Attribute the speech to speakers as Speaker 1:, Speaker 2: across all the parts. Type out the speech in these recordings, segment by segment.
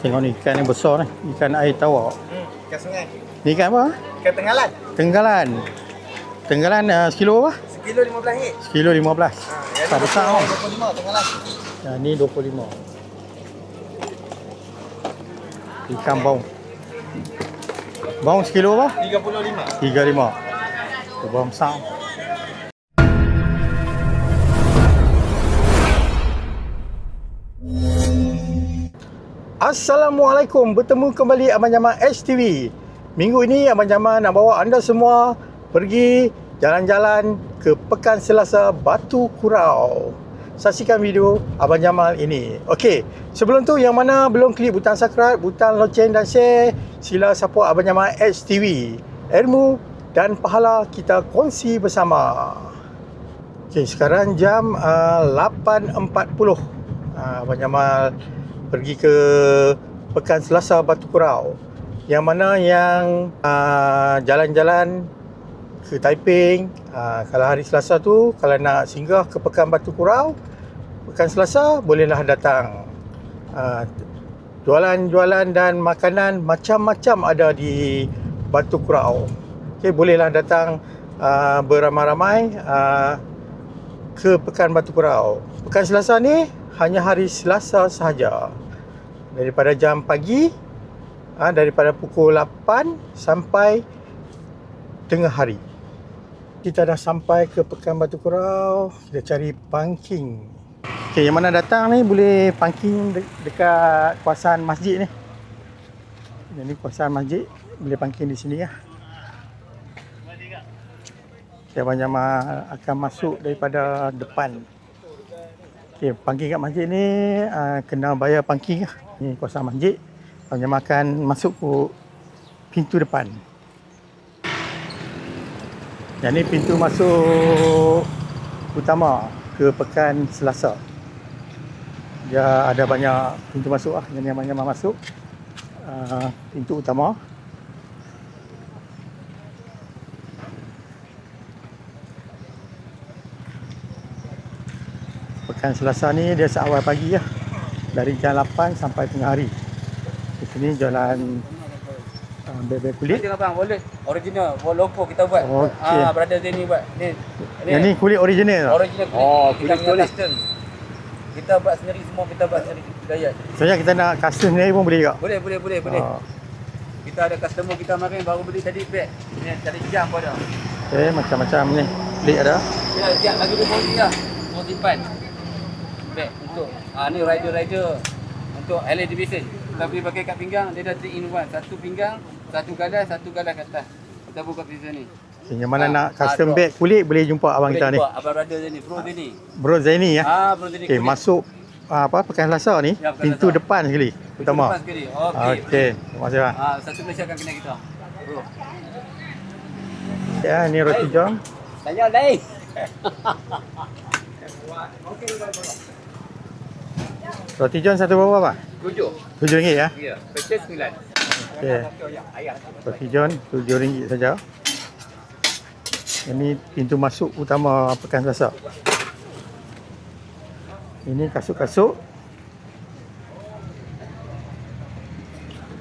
Speaker 1: Tengok ni ikan yang besar ni. Ikan air tawar.
Speaker 2: Ikan sungai.
Speaker 1: Ni ikan apa?
Speaker 2: Ikan tenggalan.
Speaker 1: Tenggalan. Tenggalan sekilo apa?
Speaker 2: Sekilo RM15.
Speaker 1: Sekilo 15. Tak besar tau.
Speaker 2: 25 tenggalan.
Speaker 1: Ni 25. Ikan baung. Baung sekilo apa?
Speaker 2: 35.
Speaker 1: 35. Tu baung besar. Assalamualaikum, bertemu kembali Abang Jamal HTV. Minggu ini Abang Jamal nak bawa anda semua pergi jalan-jalan ke Pekan Selasa Batu Kurau. Saksikan video Abang Jamal ini. Okey, sebelum tu yang mana belum klik butang subscribe, butang loceng dan share, sila support Abang Jamal HTV. Ilmu dan pahala kita kongsi bersama. Okey, sekarang jam 8.40. Abang Jamal pergi ke Pekan Selasa Batu Kurau, yang mana yang jalan-jalan ke Taiping. Kalau hari Selasa tu, kalau nak singgah ke Pekan Batu Kurau, Pekan Selasa, bolehlah datang. Jualan-jualan dan makanan macam-macam ada di Batu Kurau. Okay, bolehlah datang beramai-ramai ke Pekan Batu Kurau. Pekan Selasa ni hanya hari Selasa sahaja. Daripada jam pagi, daripada pukul 8 sampai tengah hari. Kita dah sampai ke Pekan Batu Kurau. Kita cari parking. Okay, yang mana datang ni boleh parking dekat kawasan masjid ni. Ini kawasan masjid, boleh parking di sini lah. Okay, Abang Jamal akan masuk daripada depan. Okay, parking kat masjid ni kena bayar parking lah. Ni kawasan masjid. Abang Jamal akan masuk ke pintu depan. Yang ni pintu masuk utama ke Pekan Selasa. Dia ada banyak pintu masuk lah. Yang ni Abang Jamal masuk pintu utama. Pekan Selasa ni dia seawal pagi lah. Dari jam 8 sampai tengah hari. Di sini jualan bebek kulit.
Speaker 3: Tengok bang, boleh original, logo kita buat.
Speaker 1: Okey.
Speaker 3: Brother Zeni buat. Ni.
Speaker 1: Yang ni kulit original.
Speaker 3: Original kulit.
Speaker 1: Oh,
Speaker 3: kita
Speaker 1: kulit kulit.
Speaker 3: custom. Kita buat sendiri semua, kita buat sendiri gaya.
Speaker 1: Sebenarnya kita nak custom sendiri pun boleh juga.
Speaker 3: Boleh. Kita ada customer kita kemarin baru beli tadi beg. Ni tadi jam pun ada.
Speaker 1: Okey, macam-macam ni. Kulit ada.
Speaker 3: Ya, siap lagi dia beli lah. Mau simpan. Beg untuk ni rider untuk LED division. Kita boleh pakai kat pinggang, dia dah 3 in 1. Satu pinggang, satu galas kat atas. Kita buka di sini.
Speaker 1: Yang mana nak custom bag kulit boleh jumpa abang kita ni.
Speaker 3: Abang brother Zeni, Bro Zeni.
Speaker 1: Bro Zaini ya.
Speaker 3: Bro Zeni.
Speaker 1: Okey, masuk Pekan Selasa ni,
Speaker 3: Ya, Pekan
Speaker 1: pintu
Speaker 3: Selasa.
Speaker 1: depan sekali. Utama.
Speaker 3: Lepas sekali. Okey.
Speaker 1: Okey, terima kasih bang.
Speaker 3: Satu Malaysia akan kena kita. Bro.
Speaker 1: Ya, ni roti john.
Speaker 3: Tanya lain.
Speaker 1: Roti john satu berapa bang?
Speaker 3: 7.
Speaker 1: RM7 ya.
Speaker 3: Ya, pecah 9.
Speaker 1: Okey. Roti john RM7 saja. Ini pintu masuk utama Pekan Selasa. Ini kasut-kasut.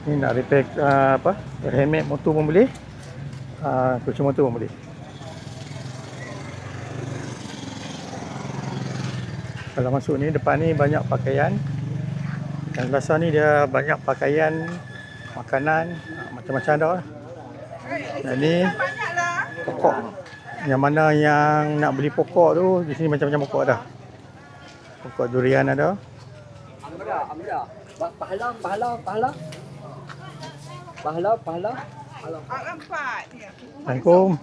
Speaker 1: Ini nak repair helmet motor pun boleh. Kunci motor pun boleh. Kalau masuk ni, depan ni banyak pakaian. Pekan Selasa ni dia banyak pakaian, makanan, macam-macam ada lah. Dan ni pokok. Yang mana yang nak beli pokok tu, di sini macam-macam pokok ada. Pokok durian ada.
Speaker 3: Amra. Pahala.
Speaker 1: Assalamualaikum.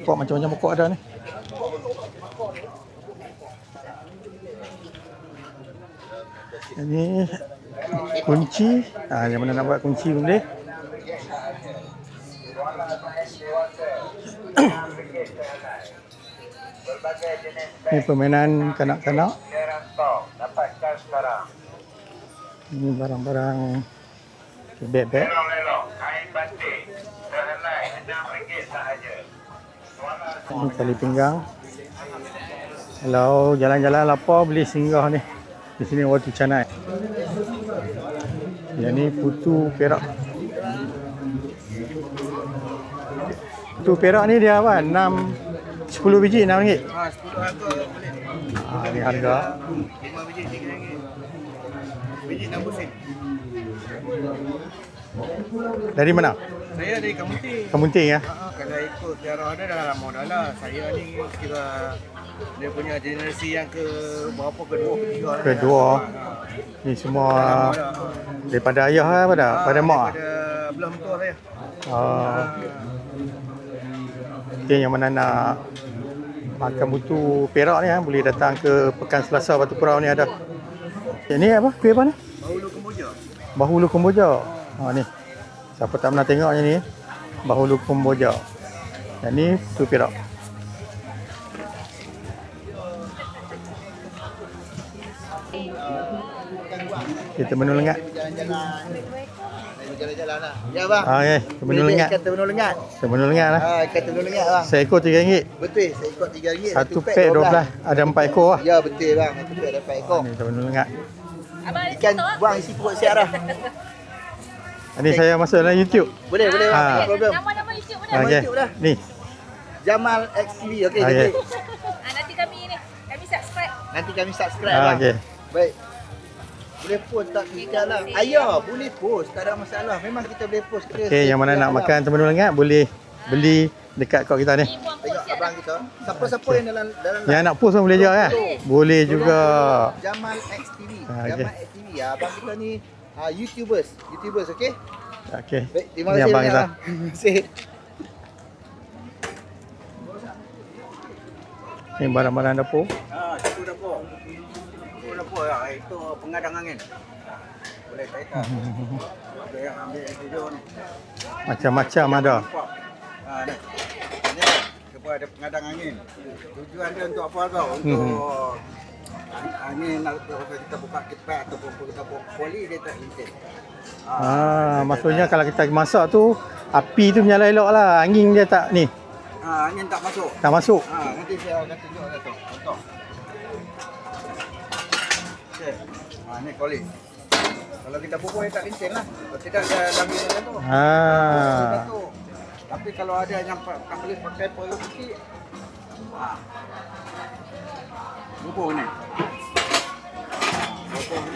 Speaker 1: Pokok macam-macam pokok ada ni. Ini kunci. Yang mana nak buat kunci boleh. Ini permainan kanak-kanak. Ini barang-barang beg-beg. Ini tali pinggang. Kalau jalan-jalan lapar boleh singgah ni. Di sini roti canai. Yang ni putu perak. Putu perak ni dia apa? 10 biji RM6.
Speaker 2: 10 harga boleh.
Speaker 1: Ni harga.
Speaker 2: 5 biji RM3. Biji 60 sen.
Speaker 1: Dari mana?
Speaker 2: Saya dari Kamunting.
Speaker 1: Kemunting ya.
Speaker 2: Kalau ikut sejarah dia dah lama dah lah. Saya ni kira dia punya generasi yang ke berapa, kedua, ketiga.
Speaker 1: Kedua. Ni semua daripada ayah lah pada mak.
Speaker 2: Daripada belah mentua saya.
Speaker 1: Okay, yang mana nak makan putu perak ni boleh datang ke Pekan Selasa Batu Kurau ni ada. Okay, ni apa? Kuih apa ni?
Speaker 2: Bahulu Kemboja.
Speaker 1: Bahulu Kemboja. Ni. Siapa tak pernah tengok yang ni? Bahulu Kemboja. Yang ni putu perak. Kita menu lengat.
Speaker 2: Jalan-jalan. Jalan-jalan lah. Ya bang.
Speaker 1: Okay, kita menu lengat.
Speaker 2: Ikan ternun lengat.
Speaker 1: Kita menu lengat lah.
Speaker 2: Ikan ternun lengat bang.
Speaker 1: Seekor RM3.
Speaker 2: Betul, seekor RM3.
Speaker 1: Satu pack 12. Ada 4 ekor lah.
Speaker 2: Ya betul bang. Satu pack ada 4 ekor.
Speaker 1: Ni kita menu lengat.
Speaker 2: Ikan buang isi perut siap dah.
Speaker 1: Ni saya masuk dalam YouTube.
Speaker 2: Boleh, boleh bang.
Speaker 1: Ah.
Speaker 2: Tak problem.
Speaker 4: Nama-nama YouTube mana?
Speaker 2: Nama
Speaker 1: Okey.
Speaker 2: YouTube dah.
Speaker 1: Ni.
Speaker 2: Jamal XTV. Okey,
Speaker 1: Okey.
Speaker 2: jadi
Speaker 4: Nanti kami subscribe.
Speaker 2: nanti kami subscribe bang.
Speaker 1: Okey.
Speaker 2: Baik. Boleh post tak kita lah. Ayah, boleh post. Tak ada masalah. Memang kita boleh post.
Speaker 1: Okey, yang mana nak makan temenu lengat boleh beli dekat kod kita ni.
Speaker 2: Tengok abang kita. Siapa-siapa yang dalam
Speaker 1: Yang nak post pun boleh juga kan? Boleh juga.
Speaker 2: Jamal XTV.
Speaker 1: Ah, okey.
Speaker 2: Jamal XTV. Ya, abang kita ni YouTubers, okey?
Speaker 1: Okey.
Speaker 2: Baik, terima
Speaker 1: Ni
Speaker 2: kasih
Speaker 1: abang
Speaker 2: banyak.
Speaker 1: kita.
Speaker 2: Abang. Terima kasih.
Speaker 1: Ni barang-barang dapur.
Speaker 2: Cukup dapur. Cukup dapur ya. Itu pengadang angin. Boleh kaitan. Ada yang ambil video ni.
Speaker 1: Macam-macam ada.
Speaker 2: Ni. Ni kita ada pengadang angin. Tujuan dia untuk apa tau? Untuk angin nak kita buka kipas ataupun kita buka poli dia tak lincin.
Speaker 1: Maksudnya kalau kita masak tu api tu menyala elok lah. Angin dia tak ni.
Speaker 2: Angin tak masuk.
Speaker 1: Tak masuk.
Speaker 2: Nanti saya akan tunjuk dah tu. Contoh. Okey. Ni koli. Kalau kita pupuk dia tak lincin lah. Kalau tidak dia dalam dia tu. Tu. Tapi kalau ada yang tak boleh pakai poli sikit. Pupuk ni. Pupuk ni.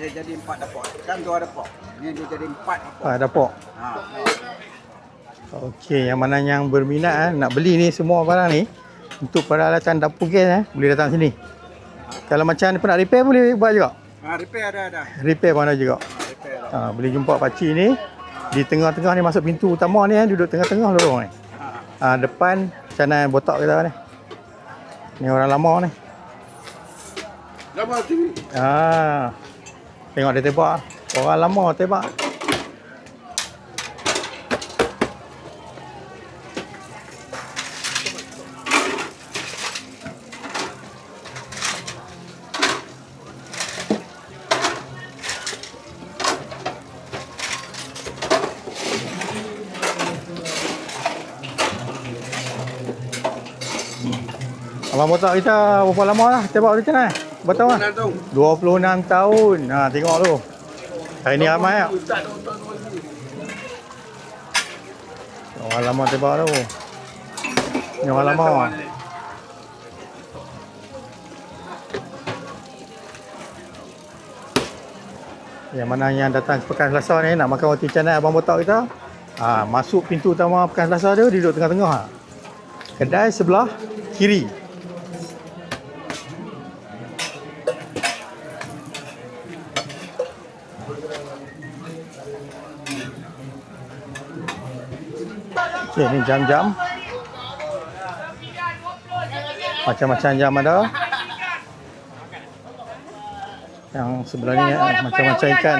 Speaker 2: Dia jadi 4 dapur. Kan tu ada dapur. Ni dia jadi 4 dapur.
Speaker 1: Dapur. Okey, yang mana yang berminat nak beli ni semua barang ni untuk peralatan dapur gas boleh datang sini. Kalau macam ni pun nak repair boleh buat juga.
Speaker 2: Repair ada.
Speaker 1: Repair pun ada juga.
Speaker 2: Repair ada.
Speaker 1: Boleh jumpa pakcik ni di tengah-tengah ni, masuk pintu utama ni duduk tengah-tengah lorong ni. Depan canai botak kita ni. Ni orang lama ni.
Speaker 2: Lama TV.
Speaker 1: Tengok dia tebak. Orang lama tebak. Abang botak kita berapa lama lah tebak dia canai? Berapa tahun? 26 tahun. Tengok tu. Hari ni ramai tak? Orang lama tebak tu. Ni orang lama. Yang mana yang datang ke Pekan Selasa ni nak makan roti canai abang botak kita. Masuk pintu utama Pekan Selasa dia duduk tengah-tengah. Kedai sebelah kiri. Okay, ni jam-jam. Macam-macam jam ada. Yang sebelah ni macam-macam ikan.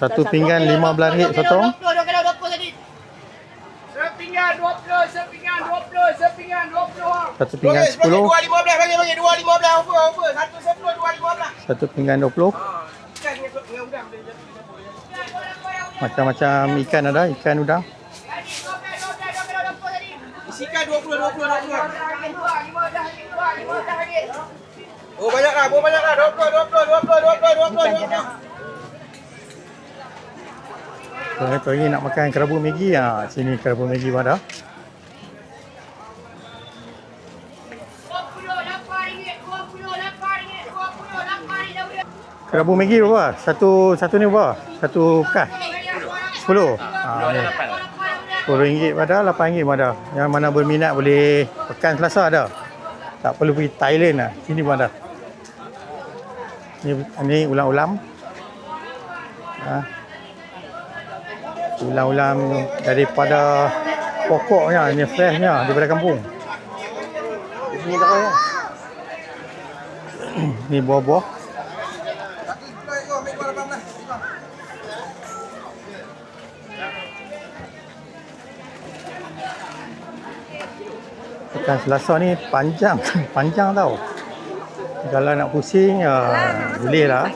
Speaker 1: Satu pinggan RM15 sotong.
Speaker 5: Sepinggan 20, sepinggan 20, sepinggan 20.
Speaker 1: Satu pinggan 10.
Speaker 5: 2.15 bagi 2.15 over. Satu 10 2.15.
Speaker 1: Satu pinggan 20.
Speaker 5: Ikan ni dengan udang.
Speaker 1: Macam-macam ikan ada, ikan udang.
Speaker 2: Isikan 20. Oh banyak lah, 20.
Speaker 1: Kalau ni nak makan kerabu Maggi, sini kerabu Maggi pun ada. Kerabu Maggi berapa? Satu ni berapa? Satu bekas? 10? Ni. RM10 pada, RM8 pada. Yang mana berminat boleh pekan Selasa ada. Tak perlu pergi Thailand lah. Sini pun ada. Ni ulam-ulam. Ulam-ulam daripada pokoknya, ni freshnya daripada kampung. Ni tak apa. Ni buah-buah. Pekan Selasa ni panjang tau. Kalau nak pusing, boleh lah.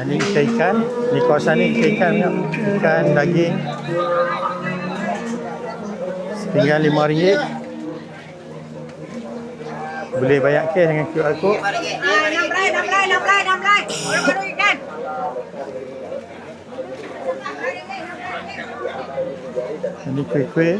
Speaker 1: Ni ikan, ni kawasan ni ikan banyak. Ikan, daging. Sepinggan RM5. Boleh bayar cash dengan QR code.
Speaker 4: 6 rai ikan.
Speaker 1: Ini kuih-kuih.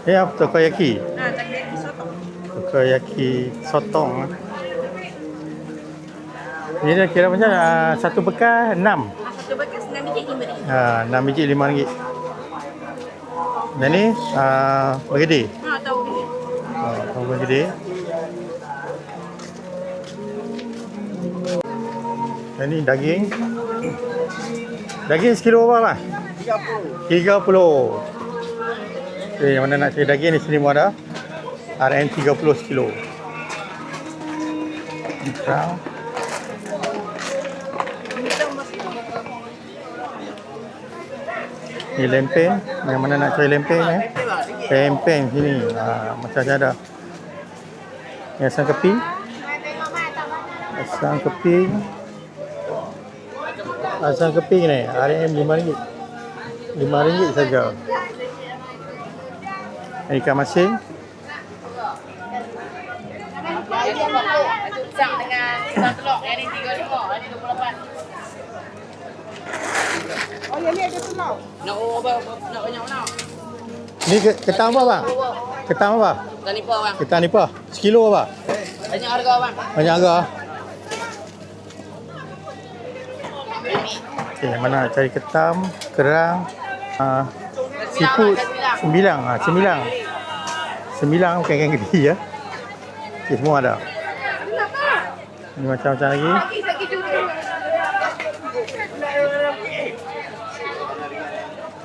Speaker 1: Ya, takoyaki.
Speaker 4: Takoyaki sotong.
Speaker 1: Takoyaki sotong. Ini dah kira macam satu bekas 6.
Speaker 4: Satu bekas 6 biji RM5.
Speaker 1: 6 biji RM5. Dan ni bergedil.
Speaker 4: Tahu biji.
Speaker 1: Tahu bergedil. Dan ni daging. Daging sekilo berapa, Bang? 30. Okay, yang mana nak cari daging ni sini pun ada. RM30 sekilo. Ikan. Ni lempeng. Yang mana nak cari lempeng ni? Lempeng sini. Macam-macam ada. Ni asam keping. Asam keping. Asam keping ni RM5. RM5 saja. Ikan masin.
Speaker 5: Pisang dengan pisang telur. Yang ni 35, yang ni 28. Oh, yang ni ada telur. Nak banyak mana?
Speaker 1: Ni ketam apa, Bang? Ketam apa?
Speaker 5: Ketam nipah, bang.
Speaker 1: Ketam ni apa? Sekilo apa?
Speaker 5: Banyak harga, bang.
Speaker 1: Banyak harga. Okey, mana nak cari ketam, kerang, seafood, sembilang. Sembilang bukan ikan gede ya. Okey, semua ada. Ni macam-macam lagi.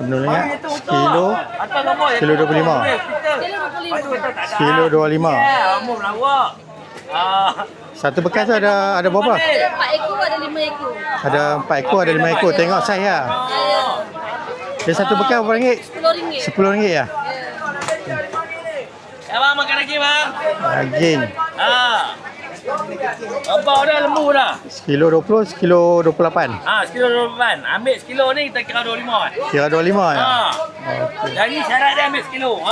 Speaker 1: Penuh ingat, sekilo 25. Sekilo 25. Satu bekas tu ada berapa?
Speaker 4: 4 ekor ada 5 ekor.
Speaker 1: Ada 4 ekor, ada 5 ekor. Tengok saiz lah. Dia satu bekas berapa ringgit?
Speaker 4: RM10.
Speaker 1: RM10 ya?
Speaker 5: Abang makan lagi, bang.
Speaker 1: Daging.
Speaker 5: Abang dah lembu dah.
Speaker 1: Sekilo 20, sekilo 28.
Speaker 5: Sekilo 28. Ambil sekilo ni kita kira 25.
Speaker 1: Kira 25 ya?
Speaker 5: Okey. Jadi syarat dia ambil sekilo.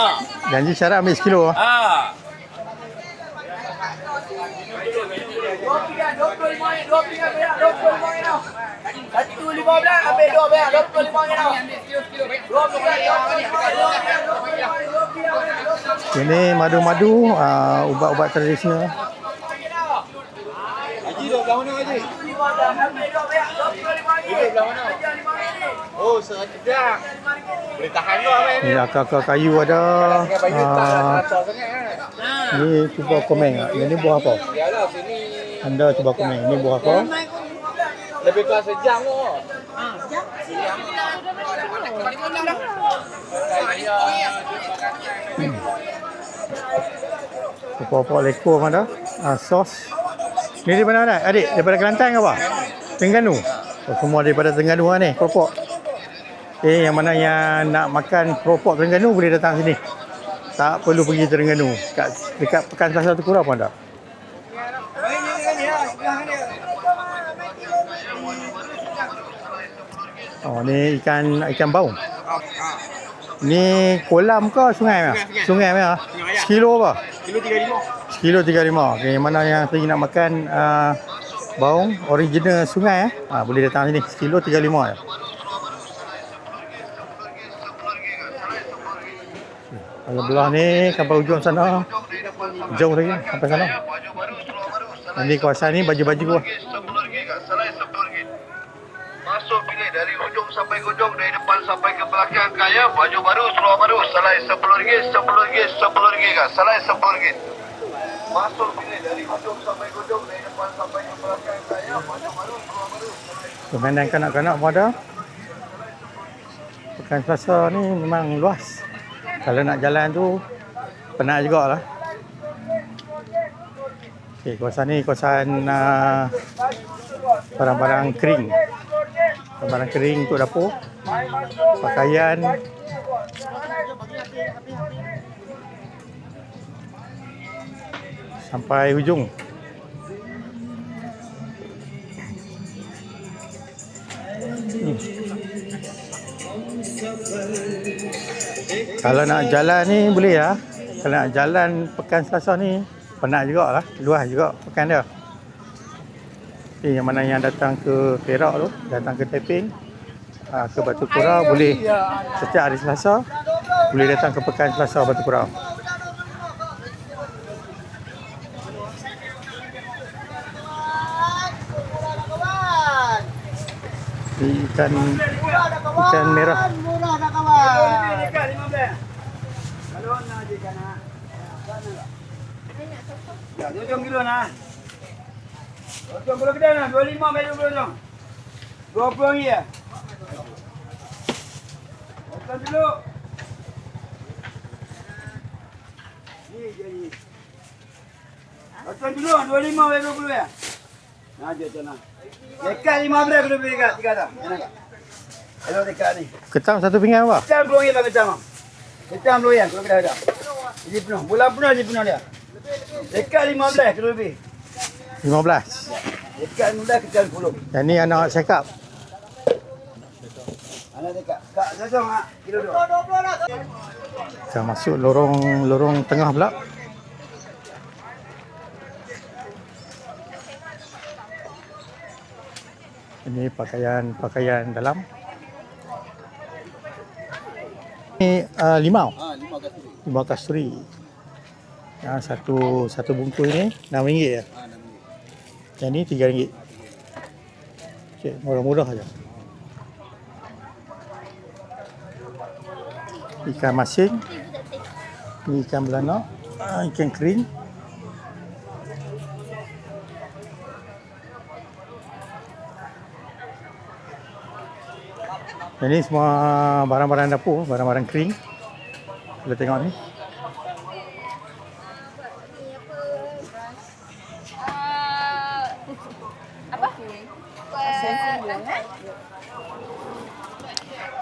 Speaker 1: Janji syarat ambil sekilo.
Speaker 5: 25 ambil 2 bayar 25 ni.
Speaker 1: Ini madu-madu, ubat-ubat tradisional.
Speaker 2: Haji duduk belah mana, Haji? Duduk belah mana? Oh, sedap. Boleh tahan tu, Abang.
Speaker 1: Ni akar-akar kayu ada. Ni cuba komen. Ini buah apa?
Speaker 2: Yalah, sini
Speaker 1: Anda cuba komen. Ini buah apa?
Speaker 2: lebih kurang sejam tu.
Speaker 1: Pokok-pokok lekor pun ada. Sos. Ni daripada mana adik? Daripada Kelantan ke apa? Terengganu. Oh, semua daripada Terengganu lah ni, keropok. Yang mana yang nak makan keropok Terengganu boleh datang sini. Tak perlu pergi Terengganu. Dekat Pekan Selasa Tekura pun ada. Oh, ni ikan baung. Ni kolam ke sungai? Sungai apa? Sekilo apa? Sekilo 35. Okay, mana yang lagi nak makan baung original sungai boleh datang sini. Sekilo 35 je. Kalau belah ni sampai ujung sana jauh lagi sampai sana. Ini kawasan ni baju-baju lah.
Speaker 6: Masuk bilik dari hujung sampai ke hujung, dari depan sampai ke belakang kaya, baju baru, seluar baru, selai RM10, RM10, RM10 kak, selai RM10. Masuk bilik dari hujung sampai ke hujung, dari depan sampai ke belakang kaya, baju baru, seluar baru.
Speaker 1: Permainan kanak-kanak pun ada. Pekan Selasa ni memang luas. Kalau nak jalan tu penat jugalah. Okey, kawasan ni kawasan barang-barang kering. Barang kering untuk dapur, pakaian. Sampai hujung. Kalau nak jalan ni boleh lah. Kalau nak jalan Pekan Selasa ni penat jugalah, luas juga pekan dia. Yang mana yang datang ke Perak tu, datang ke Taiping, ke Batu Kurau, boleh setiap hari Selasa boleh datang ke Pekan Selasa Batu Kurau. Ikan merah.
Speaker 5: Murah dah kawan. Dekat 15. Kalau nak je kan nak. Ya, 2 kilo nak. 20 kedai nak, 25 bayar 20 dong. 20 ringgit ya. Open dulu. Ni jadi. Open dulu, 25 bayar 20 ya. Nah, je tu nak. Dekat 15 kilo beli kat 3 dah. Mana kak? Hello dekat ni.
Speaker 1: Ketam satu pinggan apa?
Speaker 5: Ketam 10 ringgit bang ketam. Ketam 10 ringgit kalau kedai ada. Jadi penuh, bulan penuh je penuh dia. Dekat 15 kilo lebih.
Speaker 1: 15.
Speaker 5: Dekat 15 ketam 10.
Speaker 1: Yang ni anak cakap.
Speaker 5: Anak dekat. Kak sosong ah kilo 2. 20 lah.
Speaker 1: Kita masuk lorong tengah pula. Ini pakaian dalam. Ini limau. Limau kasturi. Yang satu bungkus ni RM6 ya. Yang ni RM3. Okey, murah-murah saja. Ikan masin. Ini ikan belana, ikan kering. Ini semua barang-barang dapur, barang-barang kering. Kita tengok ni.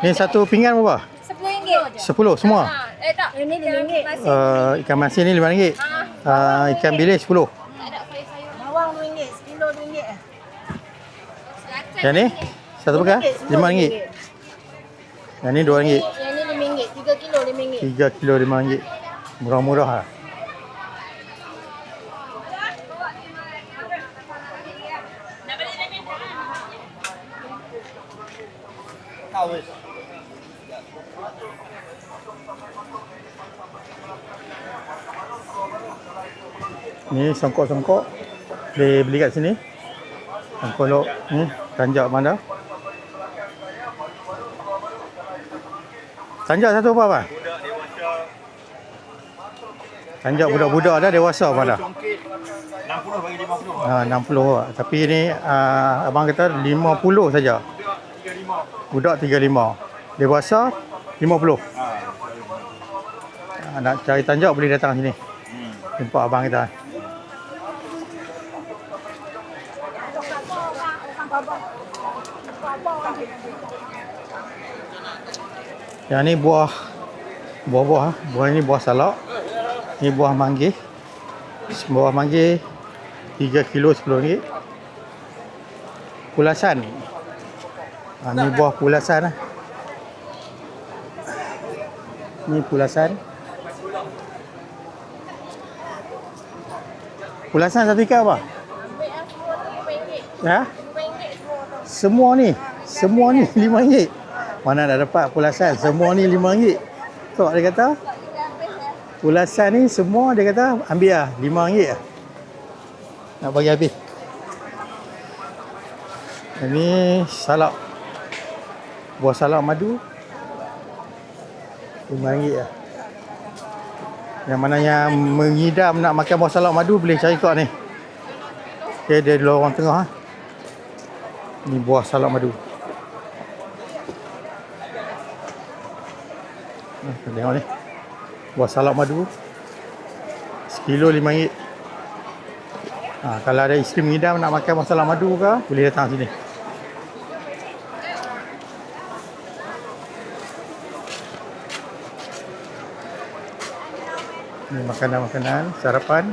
Speaker 1: Ni satu pinggan berapa?
Speaker 4: RM10.
Speaker 1: 10 semua.
Speaker 4: Tak, ini RM5.
Speaker 1: Ikan masin ni RM5. Ikan bilis 10.
Speaker 4: Bawang RM2, sekilo RM2.
Speaker 1: Yang ni satu pegang RM5. Yang ni RM2.
Speaker 4: Yang ni RM5, 3 kilo RM5.
Speaker 1: 3 kilo RM5. Murah-murah lah. Ni songkok-songkok boleh beli kat sini. Songkok ni tanjak mana? Tanjak satu apa bang? Tanjak budak-budak ada, dewasa apa dah?
Speaker 2: 60 bagi 50.
Speaker 1: 60. Tapi ni abang kata 50 saja. Budak 35. Dewasa 50. Nak cari tanjak boleh datang sini. Jumpa abang kita. Yang ni buah-buah. Buah ni buah salak. Ni buah manggis. Buah manggis 3 kilo RM10. Pulasan. Ni buah pulasan. Ni pulasan. Pulasan satu ikat apa? Ya? Semua ni RM5. Mana nak dapat pulasan? Semua ni RM5. Tengok dia kata. Pulasan ni semua dia kata ambil lah RM5 lah. Nak bagi habis. Ini salak. Buah salak madu RM5 lah. Yang mana yang mengidam nak makan buah salak madu boleh cari kat ni. Okay, dia di lorong tengah. Ni buah salak madu. Tengok ni. Buah salak madu. Sekilo RM5. Kalau ada isteri mengidam nak makan buah salak madu ke, boleh datang sini. Ni makanan-makanan, sarapan.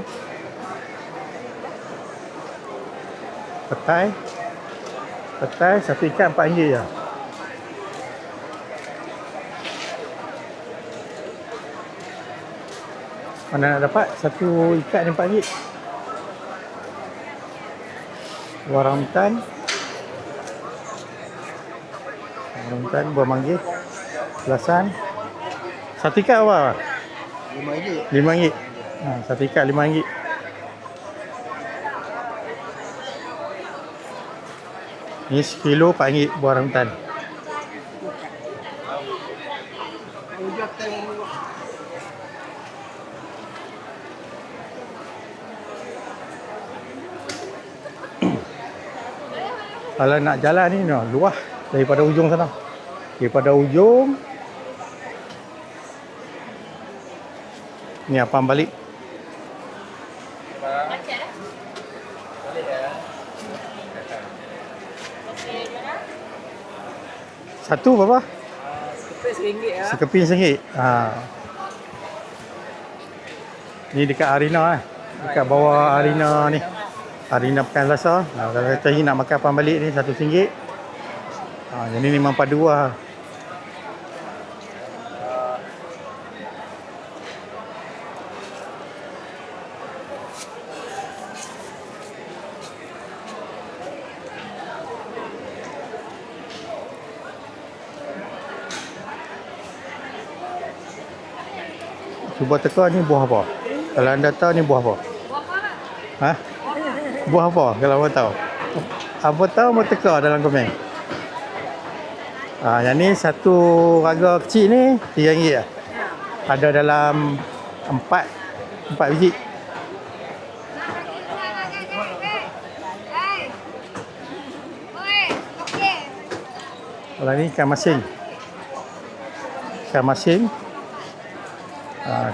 Speaker 1: Petai. Petai satu ikan RM4 je. Mana nak dapat satu ikat ni RM4. Buah rambutan. Rambutan, buah manggis. Pulasan. Satu ikat apa? RM5. Satu ikat RM5. Ni sekilo RM4 buah rambutan. Kalau nak jalan ni luah daripada ujung sana. Daripada ujung ni apam balik. Satu berapa? Sekeping RM1 lah. Sekeping RM1. Ni dekat arena dekat bawah arena ni. Arena Pekan Selasa. Kalau kita nak makan apam balik ni RM1. Yang ni memang padu lah. Cuba teka ni buah apa? Kalau anda tahu ni buah apa? Ha? Buah apa kalau awak tahu? Apa tahu mau teka dalam komen. Yang ni satu raga kecil ni RM3 lah. Ada dalam 4 biji. Kalau ni ikan masin. Ikan masin.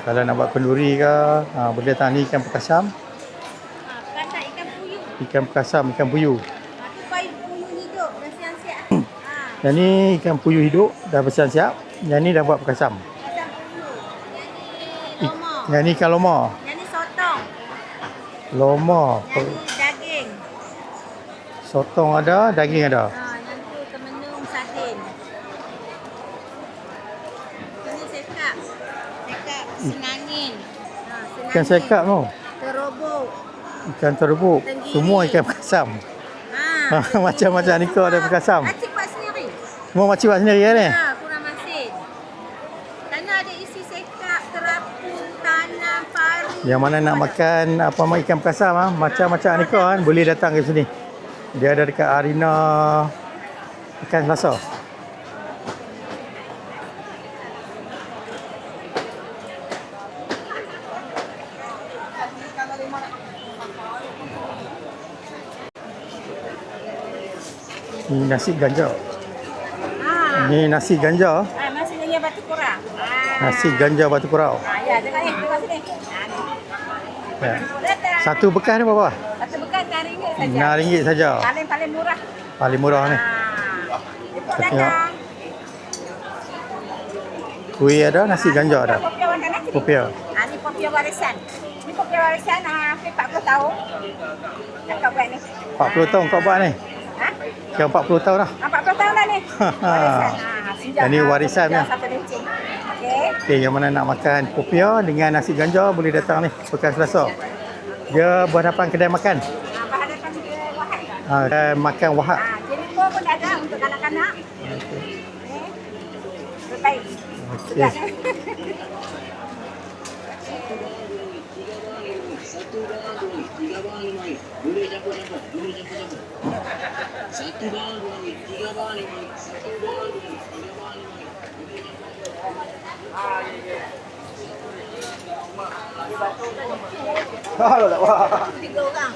Speaker 1: Kalau nak buat kenduri ke, boleh datang ni ikan perkasam. Ikan perkasam, ikan puyuh.
Speaker 4: Puyuh hidup, dah siap-siap.
Speaker 1: Yang ni ikan puyuh hidup, dah bersiap siap. Yang ni dah buat perkasam. Yang ni ikan loma.
Speaker 4: Yang ni sotong.
Speaker 1: Loma.
Speaker 4: Yang ni daging.
Speaker 1: Sotong ada, daging ada.
Speaker 4: Yang tu temenung sardin. Ini sekap. Sekap senangin.
Speaker 1: Ikan sekap tu.
Speaker 4: Terobok.
Speaker 1: Ikan terbuk. Semua ikan perkasam. Macam-macam ni kau ada perkasam.
Speaker 4: Makcik buat sendiri.
Speaker 1: Semua makcik buat sendiri kan ni?
Speaker 4: Kurang masin. Tanah ada isi sekap, terapung, tanam, paru.
Speaker 1: Yang mana nak makan ikan perkasam macam-macam ni kau kan, boleh datang ke sini. Dia ada dekat arena Pekan Selasa. Ni nasi ganja. Ni nasi ganja.
Speaker 4: Masih lagi batu kurang.
Speaker 1: Nasi ganja batu kurau.
Speaker 4: Ya, jangan ni. Tengok sini.
Speaker 1: Ya. Satu bekas ni berapa?
Speaker 4: Satu bekas saja.
Speaker 1: RM6 saja.
Speaker 4: Paling murah.
Speaker 1: Paling murah ni.
Speaker 4: Jemput
Speaker 1: Tengok.
Speaker 4: datang.
Speaker 1: Kuih ada, nasi ganja ada.
Speaker 4: Popiah warna nasi.
Speaker 1: Popiah.
Speaker 4: Ni popiah warisan. Ni popiah warisan hampir 40 tahun. Kakak buat ni.
Speaker 1: 40 tahun kau buat ni.
Speaker 4: Ha?
Speaker 1: Kira 40 tahun dah.
Speaker 4: 40 tahun dah ni. Warisan. Sejak
Speaker 1: Yang ni warisan ni.
Speaker 4: satu runcing. Okey.
Speaker 1: Okey, yang mana nak makan popiah dengan nasi ganja boleh datang ni Pekan Selasa. Dia berhadapan kedai makan.
Speaker 4: Berhadapan dia Wahab.
Speaker 1: Dan makan Wahab.
Speaker 4: Jennifer pun ada untuk kanak-kanak. Baik.
Speaker 1: Okey.
Speaker 5: Kalau tak wah.
Speaker 4: 3 orang.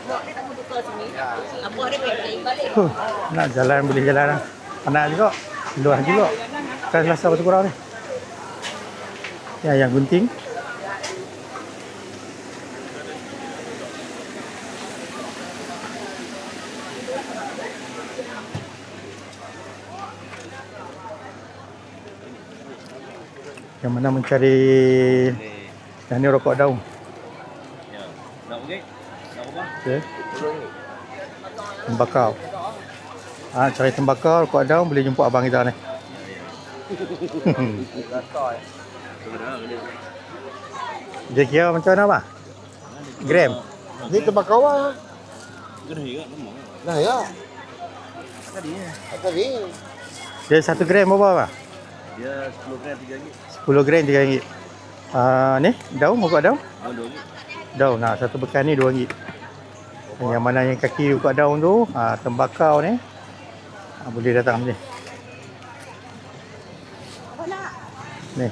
Speaker 4: Mak dia tak mau tukar sini. Abah dia pergi balik.
Speaker 1: Nak jalan boleh jalan lah. Anak juga. Luas juga. Pekan Selasa Batu Kurau ni. Ya, yang gunting. Yang mana mencari yang ni rokok daun. Okey. Tembakau. Cari tembakau, rokok daun boleh jumpa abang kita ni. Dia kira macam mana bang? Gram?
Speaker 2: Ni tembakau ah. Nah ya. Tadi.
Speaker 1: Dia 1 gram berapa bang?
Speaker 3: Dia 10 gram RM3.
Speaker 1: 10 gram RM3. Ni daun, rokok daun? Daun. Nah, satu bekan ni RM2. Yang mana yang kaki rokok daun tu, tembakau ni. Boleh datang ni. Ni.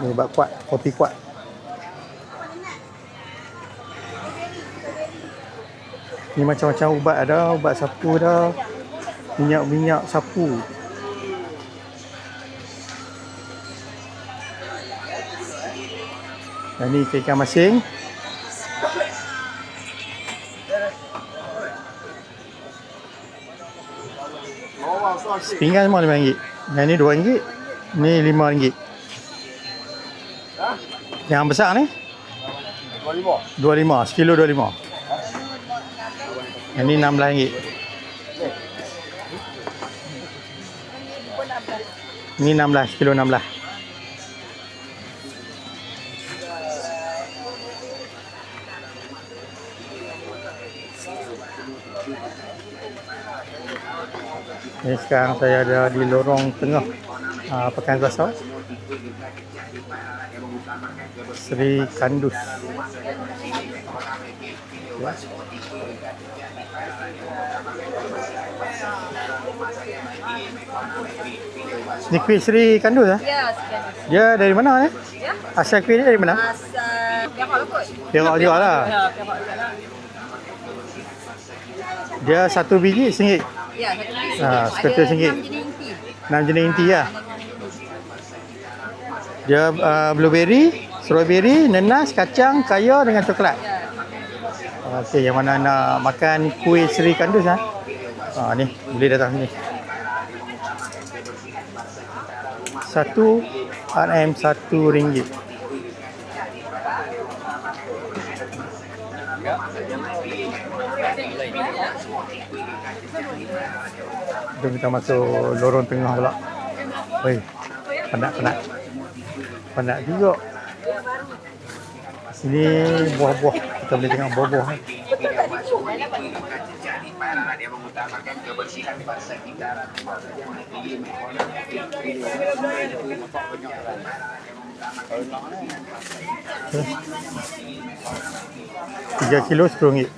Speaker 1: Ni ubat kuat, kopi kuat. Ni macam-macam ubat ada, ubat sapu ada. Minyak-minyak sapu. Dan ni ikan masing. Pinggan semua RM5. Yang ni RM2. Ni RM5. Yang besar ni? RM25. Sekilo RM25. Yang ni RM16. Ni 16, kilo 16. Ini sekarang saya ada di lorong tengah Pekan Selasa Sri Kandus. Ni kuih Sri Kandus lah?
Speaker 4: Ya, sekian.
Speaker 1: Dia dari mana ni?
Speaker 4: Ya.
Speaker 1: Asal kuih ni dari mana?
Speaker 4: Asal Perak kot.
Speaker 1: Perak juga lah.
Speaker 4: Ya, Perak juga lah.
Speaker 1: Dia 1 biji RM1.
Speaker 4: Ya, satu biji.
Speaker 1: Seketul RM1.
Speaker 4: 6 jenis inti.
Speaker 1: 6 jenis inti lah. Dia blueberry, strawberry, nenas, kacang, kaya dengan coklat. Okey, yang mana nak makan kuih Sri Kandus lah. Ni boleh datang sini. 1 RM RM1. Jom kita masuk lorong tengah pula. Oi, penat-penat. Penat juga. Sini buah-buah. Kita boleh tengok buah-buah ni. Tiga kilo RM10.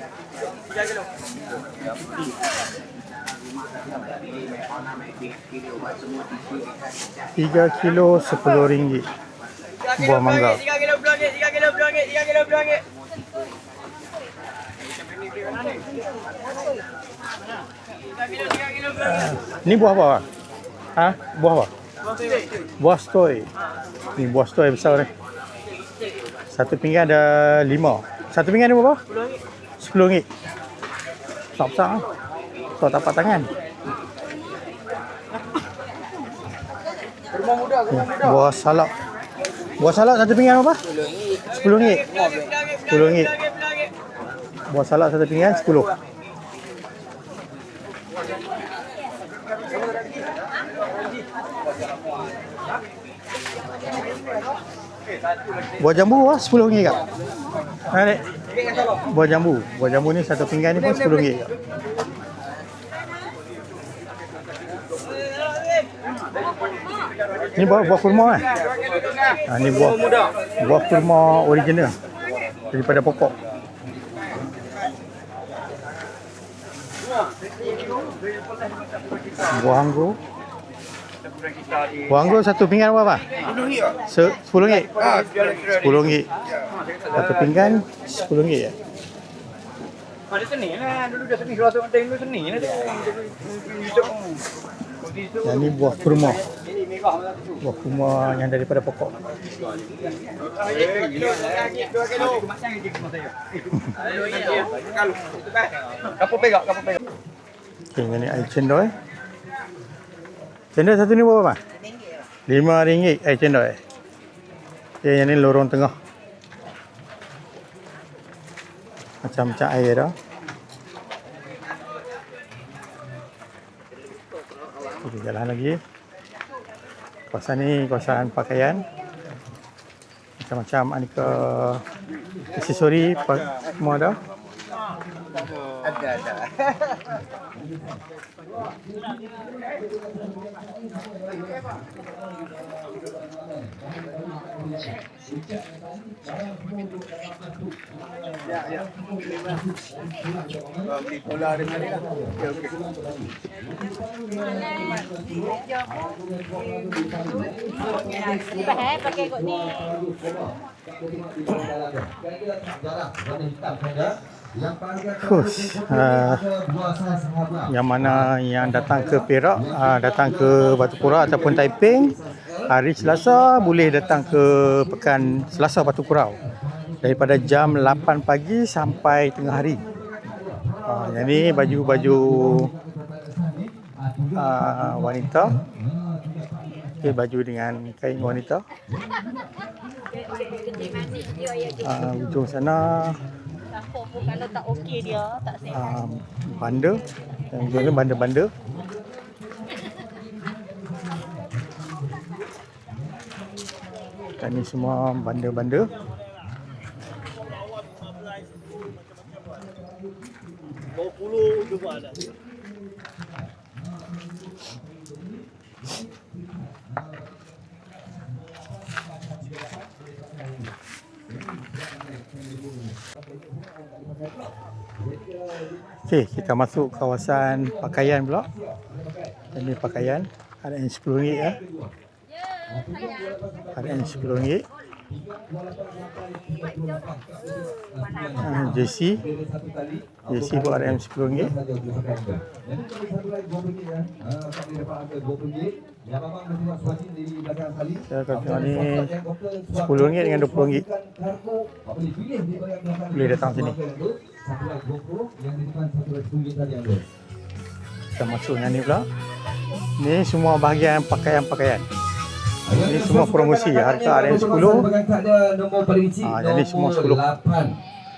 Speaker 1: 3 kilo RM10. Buah mangga.
Speaker 5: 3 kilo RM10, 3 kilo RM10, 3 kilo RM10.
Speaker 1: Ni buah apa? Buah apa? Buah stoi. Ni buah stoi besar ni. Satu pinggan ada 5. Satu pinggan ni berapa? RM10. Besar-besar lah. Kau tapak tangan. Buah salak. Buah salak satu pinggan berapa? RM10. RM10. Buah salak satu pinggan 10. Buah jambu lah RM10 kak. Dek. Buah jambu. Buah jambu ni satu pinggan ni pun RM10 kak. Ni buah kurma kan? Ni buah kurma original daripada pokok. Buah anggur. Buah anggur satu pinggan berapa? RM10. RM10. Satu pinggan RM10 ya.
Speaker 5: Ada seni lah. Dulu dah seni. Kalau tengok dulu seni lah.
Speaker 1: Yang ni buah kurma. Buah kurma yang daripada pokok.
Speaker 5: Kapur perak.
Speaker 1: Okay, yang ni air cendol. Cendol satu ni berapa? RM5 air cendol. Okay, yang ni lorong tengah. Macam-macam air dah. Kita jalan lagi. Kawasan ni kawasan pakaian. Macam-macam aneka aksesori semua ada.
Speaker 2: Ada.
Speaker 4: Pakai kot ni.
Speaker 1: Yang mana yang datang ke Perak, datang ke Batu Kurau ataupun Taiping, hari Selasa boleh datang ke Pekan Selasa Batu Kurau daripada jam 8 pagi sampai tengah hari. Yang ni baju-baju wanita. Okay, baju dengan kain wanita. Ujung sana
Speaker 4: Kalau tak okey dia, tak sihat.
Speaker 1: banda. Yang jual ni banda-banda. Dan ni semua banda-banda. Okey, kita masuk kawasan pakaian pula. Ini pakaian, ada yang RM10 ya. Ada yang RM10. JC pun ada yang RM10. Saya akan tengok ni RM10 dengan RM20. Boleh datang sini. Kita masuk yang ni pula. Ni semua bahagian pakaian-pakaian. Ini semua promosi, harga ada yang 10. Jadi semua 10.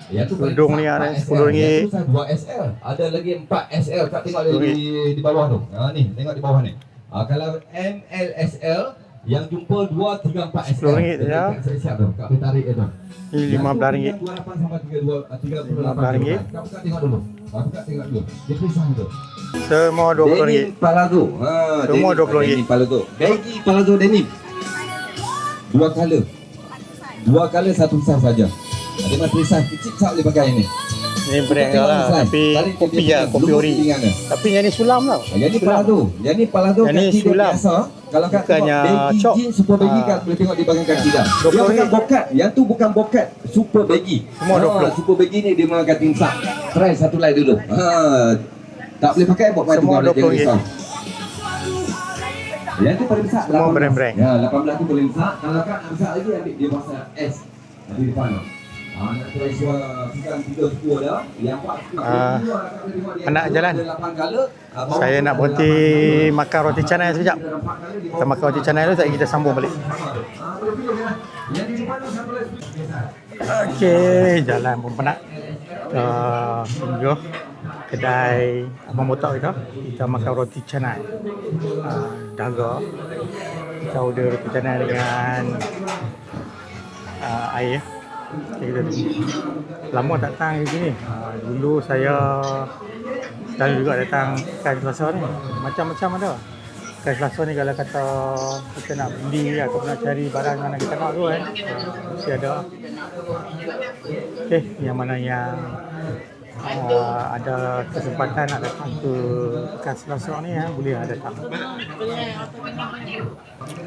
Speaker 1: Hidung ni ada yang RM10.
Speaker 7: 2SL. Ada lagi 4SL. Kak tengok di bawah tu. Ni, tengok di bawah ni. Kalau MLSL yang jumpa 2, 3, 4SL.
Speaker 1: RM10 saja.
Speaker 7: Siap tu. Kak boleh tarik tu.
Speaker 1: Ini RM15.
Speaker 7: 28 sampai 38.
Speaker 1: RM15.
Speaker 7: Kak buka tengok dulu. Buka tengok dulu. Dia pisah tu.
Speaker 1: Semua RM20.
Speaker 7: Denim palazzo.
Speaker 1: Semua RM20.
Speaker 7: Denim palazzo. Baggy palazzo denim. 2 color. 2 color satu size saja. Ada macam size kecil tak boleh pakai ini.
Speaker 1: Ni brand lah, tapi kopi lah, kopi ori. Tapi yang ni sulam tau.
Speaker 7: Yang ni palazzo. Yang ni palazzo kaki dia biasa. Kalau kat
Speaker 1: bukannya
Speaker 7: baggy
Speaker 1: chop.
Speaker 7: jeans super baggy kan boleh tengok di bahagian kaki dah. Dia bukan bokat. Yang tu bukan bokat, super baggy.
Speaker 1: Semua 20.
Speaker 7: Super baggy ni dia memang cutting sak. Try satu lagi dulu. Tak boleh pakai buat baju
Speaker 1: semua
Speaker 7: RM20. Yang tu paling besar
Speaker 1: semua brand-brand.
Speaker 7: Ya, 18 tu paling besar. Kalau kan besar lagi ambil dia pasal S. Di depan tu. Nak try suara pinggang 3 suku ada. Yang 4 suku.
Speaker 1: Anak jalan.
Speaker 7: 8 gala.
Speaker 1: Saya nak berhenti makan roti canai sekejap. Kita makan roti canai dulu, tak kita sambung balik. Okey, jalan pun penat. Singgah kedai Abang Botak kita makan roti canai. Daga. Kita order roti canai dengan air. Okay, kita tunggu. Lama tak datang ke sini. Dulu saya selalu juga datang Kai Selasa ni. Macam-macam ada. Kai Selasa ni kalau kata kita nak beli atau nak cari barang mana kita nak tu kan, mesti ada. Okey, yang mana yang ada kesempatan nak datang ke Kai Selasa ni boleh datang.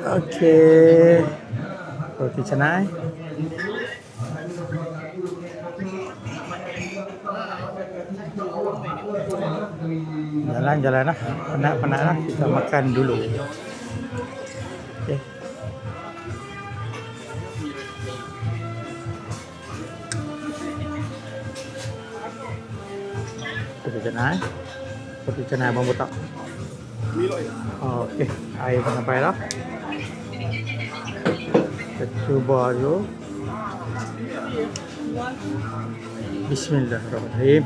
Speaker 1: Okey. Roti canai. Jalan-jalan lah. Penat-penat lah. Kita makan dulu. Okay. Roti canai. Roti canai Abang Botak. Okey. Air pun sampai dah. Kita cuba dulu. Bismillahirrahmanirrahim.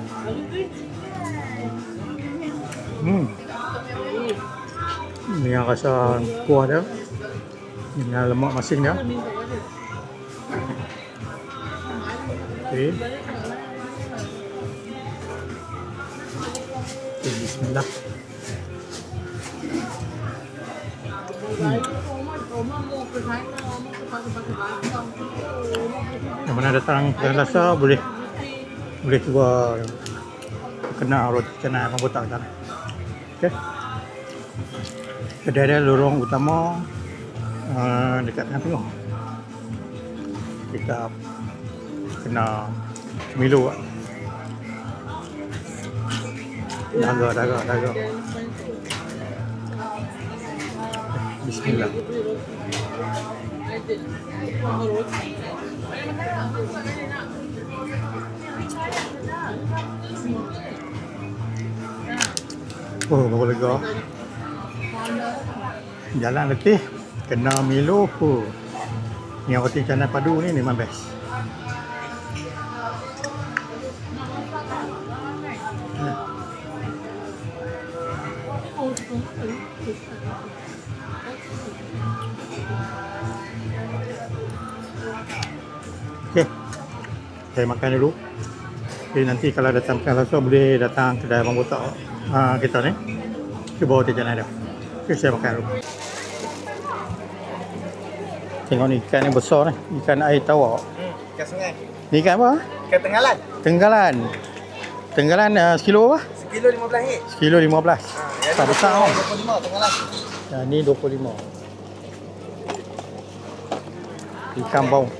Speaker 1: Ini yang rasa kuah dia. Ini lemak masin dia. Okey. Bismillah. Yang mana datang ke Selasa boleh cuba kena roti canai Abang Botak sana. Okey. Kedai dia lorong utama dekat tengah-tengah. Kita kena Milo. Daga. Bismillah. Oh, baru lega. Jalan letih, kena Milo. Yang roti canai padu ni memang best. Okey. Saya makan dulu. Jadi nanti kalau datang ke Selasa boleh datang kedai Abang Botak kita ni. Cuba roti canai dia. Okey, saya makan dulu. Tengok ni ikan ni besar ni. Ikan air tawar.
Speaker 2: Ikan sungai.
Speaker 1: Ni ikan apa?
Speaker 2: Ikan tenggalan.
Speaker 1: Tenggalan sekilo apa?
Speaker 2: Sekilo 15 hit.
Speaker 1: Sekilo 15. Tak besar tau.
Speaker 2: 25 tenggalan.
Speaker 1: Yang ni 25. Ikan baung.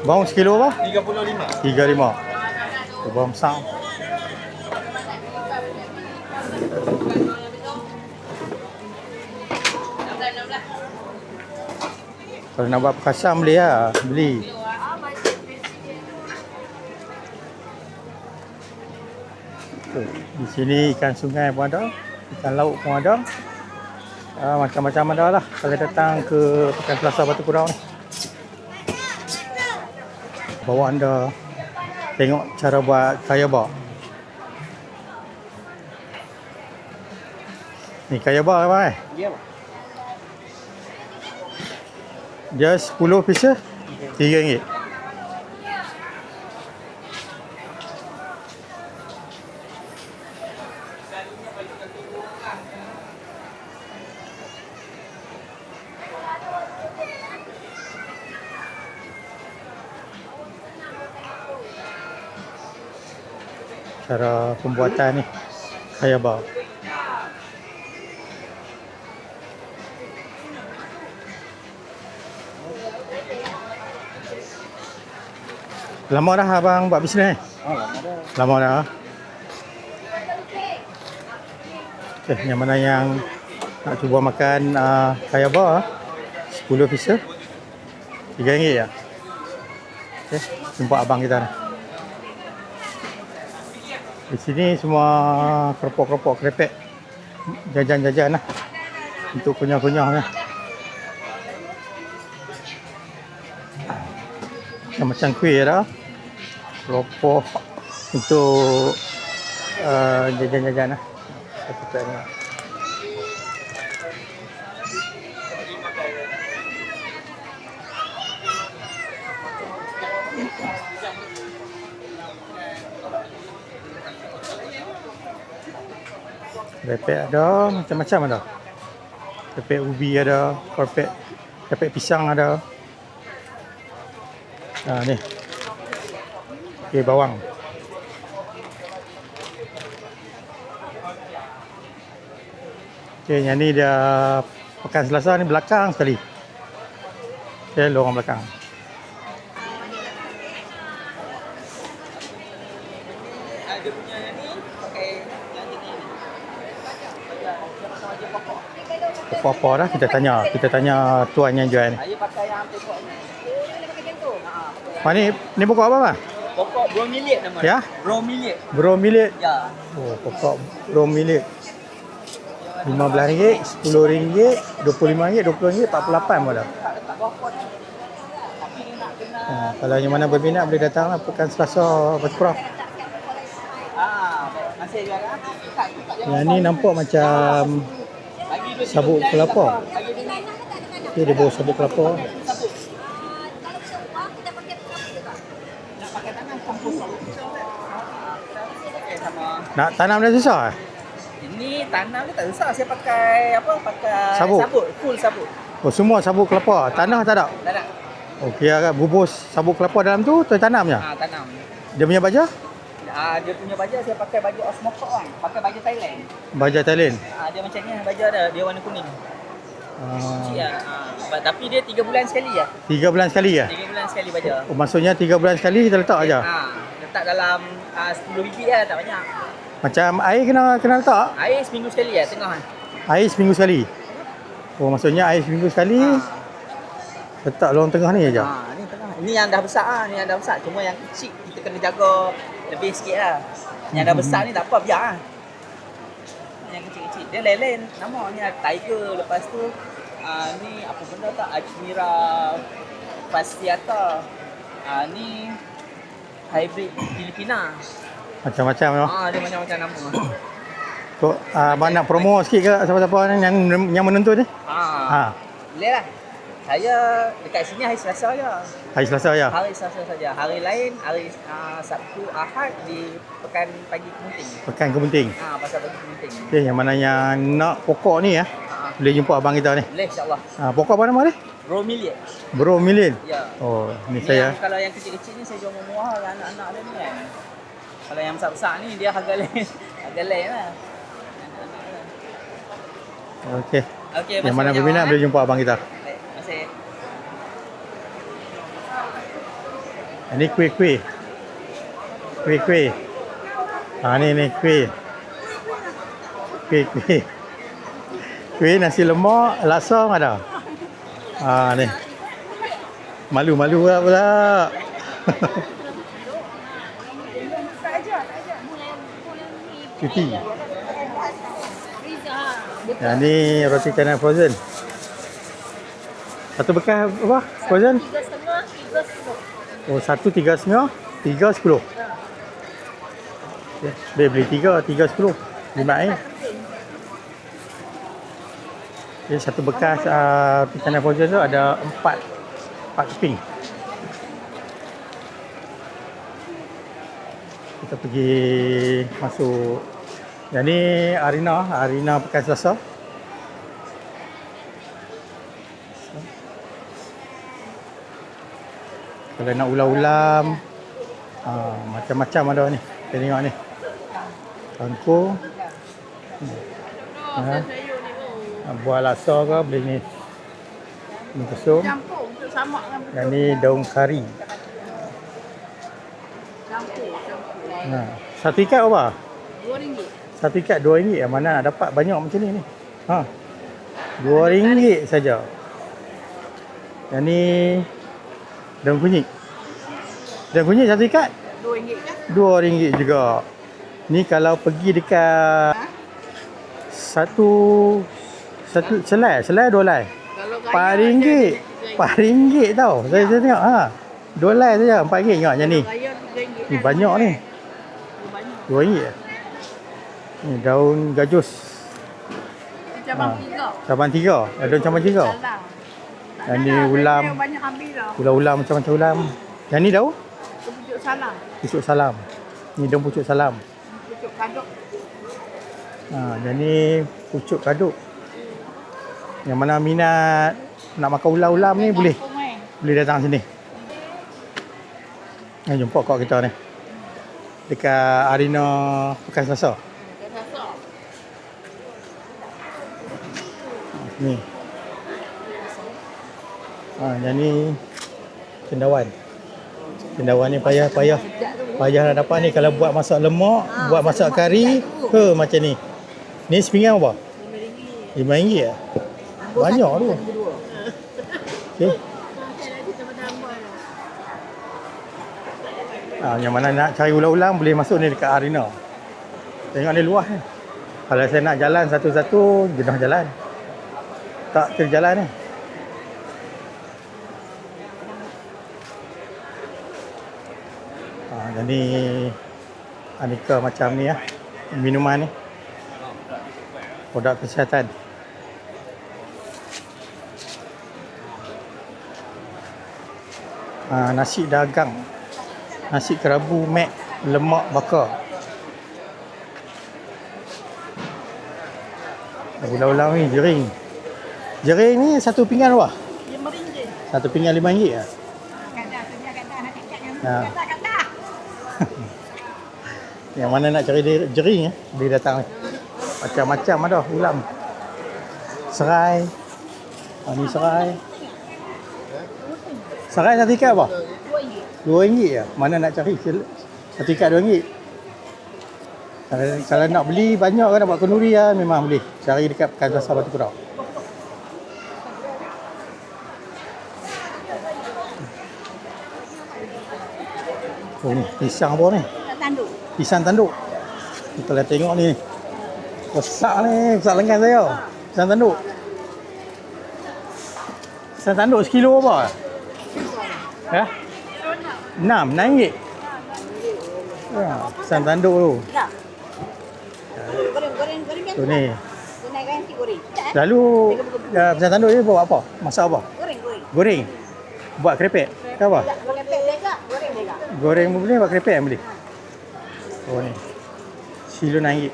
Speaker 1: Baung sekilo apa?
Speaker 2: 35.
Speaker 1: 35. Tu baung besar. Kalau nak buat perkasam boleh lah. Beli. Di sini ikan sungai pun ada. Ikan laut pun ada. Macam-macam ada lah. Kalau datang ke Pekan Selasa Batu Kurau ni. Bawa anda tengok cara buat kaya bar. Ni kaya bar apa
Speaker 2: Ya, Pak.
Speaker 1: Dia 10 pieces RM3. Cara pembuatan ni kaya bar. Lama dah abang buat bisnes ni? Lama dah. Okay, yang mana yang nak cuba makan kaya bar 10 pieces RM3 ya. Okay, jumpa abang kita ni. Di sini semua keropok-keropok kerepek, jajan-jajan lah untuk kunyah-kunyah ni. Macam kuih ada, keropok untuk jajan-jajan lah. Satu tengok. Kerepek ada, macam-macam ada. Kerepek ubi ada, kerepek pisang ada. Ni. Okay, bawang. Okay, yang ni dia Pekan Selasa ni belakang sekali. Okay, lorong belakang.
Speaker 5: Dia punya ni pakai yang ni.
Speaker 1: Apa-apa dah kita tanya tuan yang jual ni.
Speaker 5: Saya pakai yang pokok ni.
Speaker 1: Ni pokok apa bang?
Speaker 5: Pokok bromeliad nama
Speaker 1: Ya?
Speaker 5: dia. Bromeliad.
Speaker 1: Bromeliad.
Speaker 5: Ya.
Speaker 1: Oh, pokok bromeliad. RM15, RM10, RM25, RM20, RM48 pun dah. Kalau yang mana berminat boleh datang lah Pekan Selasa Batu Kurau.
Speaker 5: Masih juga kan?
Speaker 1: Yang ni nampak macam sabuk kelapa. Okay, dia bawa sabuk kelapa. Nak tanam dah susah eh?
Speaker 5: Ini tanam ni tak susah. Saya pakai apa? Pakai
Speaker 1: Sabuk.
Speaker 5: full sabuk.
Speaker 1: Oh, semua sabuk kelapa. Tanah tak ada?
Speaker 5: Tak ada.
Speaker 1: Okey, agak bubus sabuk kelapa dalam tu tanamnya.
Speaker 5: Tanam.
Speaker 1: Dia punya baja?
Speaker 5: Dia punya baja saya pakai baju Osmokok kan. Pakai baju Thailand.
Speaker 1: Baja Thailand.
Speaker 5: Dia macam ni baju ada. Dia warna kuning. Kecil lah. Tapi dia 3 bulan sekali ya.
Speaker 1: 3 bulan sekali ya?
Speaker 5: 3 bulan sekali baja.
Speaker 1: Oh, maksudnya 3 bulan sekali kita letak aja.
Speaker 5: Letak dalam 10 biji lah, tak banyak.
Speaker 1: Macam air kena letak?
Speaker 5: Air seminggu sekali ya, tengah kan.
Speaker 1: Air seminggu sekali. Oh, maksudnya air seminggu sekali. Letak lorong tengah ni aja.
Speaker 5: Ni tengah. Ini yang dah besar ni yang dah besar. Cuma yang kecil kita kena jaga lebih sikit lah. Yang dah besar ni tak apa, biar lah. Yang kecil-kecil. Dia lain-lain. Nama ni Tiger. Lepas tu ni apa benda tak? Ajmira fasciata. Ni hybrid Filipina.
Speaker 1: Macam-macam tu.
Speaker 5: Dia macam-macam nama.
Speaker 1: Kok abang nak promo sikit ke siapa-siapa ni yang menonton ni?
Speaker 5: Boleh lah. Saya dekat sini hari Selasa je.
Speaker 1: Hari Selasa ya.
Speaker 5: Hari Selasa saja. Hari lain hari Sabtu, Ahad di Pekan Pagi Kemunting.
Speaker 1: Pekan Kemunting.
Speaker 5: Pasal Pagi Kemunting.
Speaker 1: Okay, yang mana yang nak pokok ni ya. Boleh jumpa abang kita ni.
Speaker 5: Boleh insya-Allah.
Speaker 1: Pokok apa nama dia?
Speaker 5: Bromeliad.
Speaker 1: Bromeliad.
Speaker 5: Ya.
Speaker 1: Oh, ni
Speaker 5: Ni
Speaker 1: saya.
Speaker 5: kalau yang kecil-kecil ni saya jual murah lah anak-anak dia ni kan. Kalau yang besar-besar ni dia harga lain. Harga lain lah.
Speaker 1: Okey.
Speaker 5: Okey,
Speaker 1: Yang mana berminat boleh jumpa abang kita.
Speaker 5: Terima kasih.
Speaker 1: Ini kuih-kuih. Kuih-kuih. Ni kuih. Kuih-kuih. Kuih nasi lemak, laksa ada. Ni. Malu-malu pula. Cuti. Yang ni roti canai frozen. Satu bekas apa? Frozen?
Speaker 4: 3,5, 3,10.
Speaker 1: Oh, satu 3,5, 3,10. Okay. Boleh beli 3,10. 5 air. Okay, satu bekas roti canai frozen tu ada 4 keping. Kita pergi masuk. Yang ni arena Pekan Selasa. Kalau nak ulam-ulam, macam-macam ada ni. Kita tengok ni. Kangkung. Buah laksa ke beli ni. Ni kesum.
Speaker 4: Campur untuk samak kan.
Speaker 1: Yang ni daun kari.
Speaker 4: Campur.
Speaker 1: Satu ikat apa?
Speaker 4: RM2.
Speaker 1: Satu ikat RM2. Yang mana nak dapat banyak macam ni. RM2 saja. Yang ni daun kunyit. Dan kunyit satu ikat
Speaker 4: RM2 kan?
Speaker 1: RM2 juga. Ni kalau pergi dekat satu selai RM2.
Speaker 4: Kalau
Speaker 1: RM4. RM4 tau. Saya tengok RM2 saja RM4 tengok macam ni.
Speaker 4: Raya RM3
Speaker 1: Ni banyak ni.
Speaker 4: Banyak.
Speaker 1: RM2. Ni daun gajus.
Speaker 4: Cabang 3.
Speaker 1: Cabang 3. Daun cabang 3.
Speaker 4: Salam.
Speaker 1: Dan ni ulam.
Speaker 4: Banyak ambil lah.
Speaker 1: Ulam-ulam macam-macam ulam. Yang ni daun
Speaker 4: Pucuk salam.
Speaker 1: pucuk salam. Ni daun pucuk salam.
Speaker 4: Pucuk kaduk.
Speaker 1: Dan ni pucuk kaduk. Yang mana minat nak makan ulam-ulam ni boleh datang sini. Jumpa kat kita ni. Dekat arena Pekan Selasa. Ni. Yang ni cendawan. Cendawan ni payah nak dapat ni kalau buat masak lemak, buat masak kari macam ni. Ni sepinggan apa? RM5 ah. Banyak tu. Okey. Yang mana nak cari ulang-ulang boleh masuk ni dekat arena. Tengok ni luas ni. Kalau saya nak jalan satu-satu, jenuh jalan. Tak terjalan ni. Jadi aneka macam ni minuman ni. Produk kesihatan. Nasi dagang. Nasi kerabu mek lemak bakar. Ulam-ulam ni jering. Jering ni satu pinggan berapa?
Speaker 4: RM5.
Speaker 1: Satu pinggan RM5 ah. Yang mana nak cari jering boleh datang ni. Macam-macam ada ulam. Serai. Ni serai. Serai satu ikat apa? RM2 ya. Mana nak cari satu ikat RM2. Kalau nak beli banyak kan nak buat kenduri memang boleh. Cari dekat Pekan Selasa Batu Kurau. Oh ni pisang apa ni?
Speaker 4: Tanduk.
Speaker 1: Pisang tanduk. Kita lihat tengok ni. Besar ni, besar lengan saya. Pisang tanduk. Pisang tanduk sekilo apa? Ya? RM6. Pisang tanduk tu.
Speaker 4: Goreng kan?
Speaker 1: Tu ni.
Speaker 4: Naikkan nasi goreng.
Speaker 1: Lalu pisang tanduk ni buat apa? Masak apa? Goreng. Buat kerepek ke apa? Goreng pun boleh, buat kerepek pun boleh. Oh ni. Kilo RM6.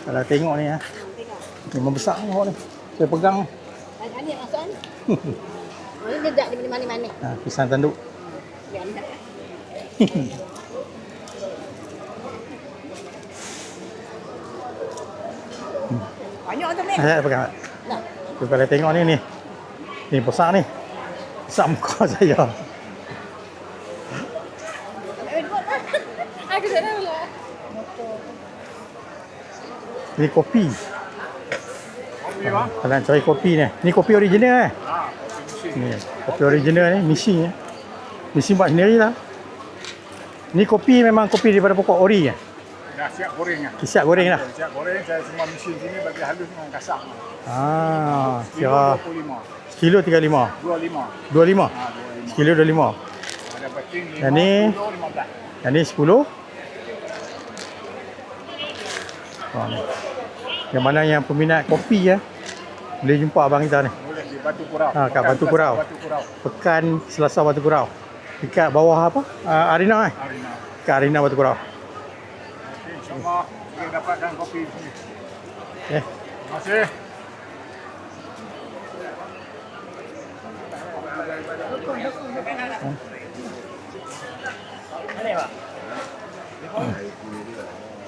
Speaker 1: Kalau tengok ni memang besar tengok ni. Saya pegang.
Speaker 4: Ni masuk ni. Ini jejak di mana-mana.
Speaker 1: Pisang tanduk.
Speaker 4: Banyak tu ni.
Speaker 1: Saya pegang. Kalau tengok ni. Ni besar ni. Besar muka saya.
Speaker 4: Aku tak tahu lah.
Speaker 1: Ni kopi. Kalau nak cari kopi ni. Ni kopi original Ni kopi original ni, mesin Mesin buat sendiri lah. Ni kopi memang kopi daripada pokok ori
Speaker 8: Dah siap goreng lah.
Speaker 1: Siap goreng lah.
Speaker 8: Siap goreng, saya semua mesin sini bagi halus dengan kasar.
Speaker 1: Kira
Speaker 8: 25.
Speaker 1: kilo 35.
Speaker 8: 25.
Speaker 1: 25. Kilo 25.
Speaker 8: Ada peting 5,
Speaker 1: Yang ni
Speaker 8: 10, 15.
Speaker 1: Yang ni 10. Yang mana yang peminat kopi boleh jumpa abang kita ni.
Speaker 8: Boleh di Batu Kurau.
Speaker 1: Kat Batu Kurau. Pekan Selasa Batu Kurau. Dekat bawah apa? Arena
Speaker 8: Arena.
Speaker 1: Kat Arena Batu Kurau.
Speaker 8: Okey, insyaAllah kita dapatkan kopi di sini.
Speaker 1: Okay.
Speaker 8: Terima kasih.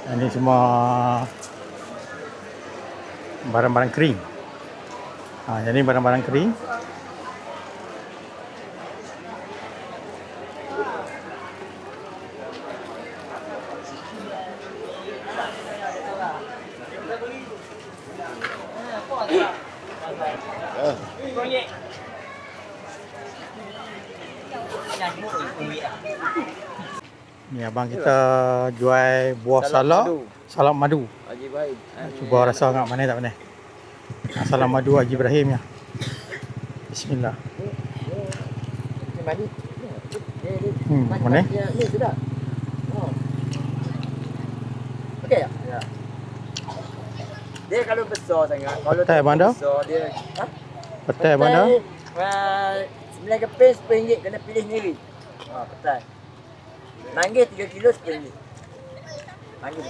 Speaker 1: Ini semua barang-barang kering. Jadi barang-barang kering. Ni abang kita jual buah salak, salak madu.
Speaker 5: Haji baik.
Speaker 1: Cuba rasa agak mana tak mana. Salak madu Haji Ibrahim ya. Bismillah.
Speaker 5: Madu.
Speaker 1: Mana?
Speaker 5: Ni sudah. Oh. Okey tak? Ya. Dia kalau besar sangat, kalau
Speaker 1: Petai banda?
Speaker 5: besar dia
Speaker 1: Petai mana?
Speaker 5: 9 keping RM10 kena pilih sendiri. Petai. Manggis 3 kilo RM10. Manggis